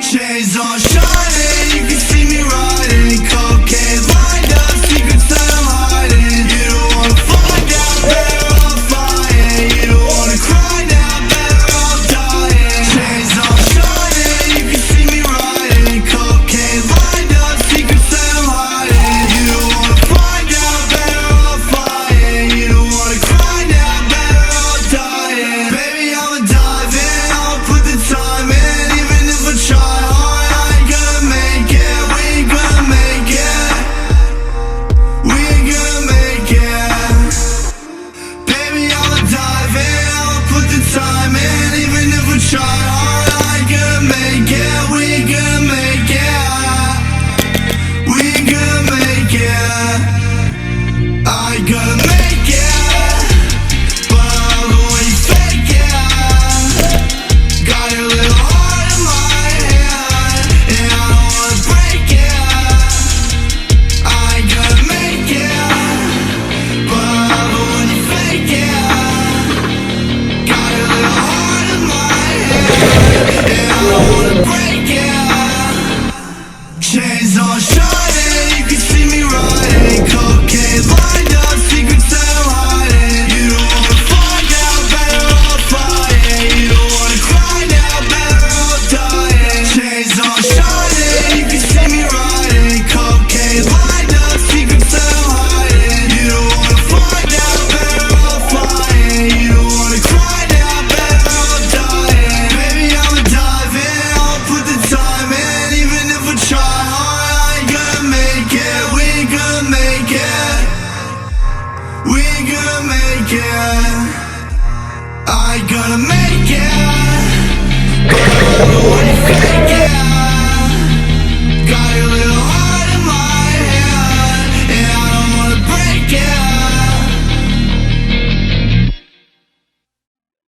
Chains on shining, you can see me riding. Cocaine lined up, secrets that I'm hiding. You don't wanna find out, better off lying. You don't wanna cry now, better off dying. Chains on shining, you can see me riding. Cocaine lined up, secrets that I'm hiding. You don't wanna find out, better off lying. You don't wanna cry now, better off dying. Baby, I'ma dive in, I'll put the time in. Even if I try hard, I ain't gonna make it. We ain't gonna make it. We ain't gonna make it. Baby, I'ma dive in, I'll put the time in. Even if I try hard, I ain't gonna make it. We ain't gonna make it. We ain't gonna make it. I ain't gonna make it, but I'll go when you fake it. Got a little heart in my hand, and I don't wanna break it. I ain't gonna make it, but I'll go when you fake it. Got a little heart in my hand, and I don't wanna break it. Chains on shining, you can see me riding. Cocaine lined up, secrets that I'm hiding. You don't wanna find out, better off lying. You don't wanna cry now, better off dying. Chains on shining, you can see me riding. Cocaine lined up, secrets that I'm hiding. You don't wanna find out, better off lying. You don't wanna cry now, better off dying. Baby, I'ma dive in, I'll put the time in. Even if I try hard, I ain't gonna make it. We ain't gonna make it. We ain't gonna make it. I ain't gonna make it, but I'm gonna fake it.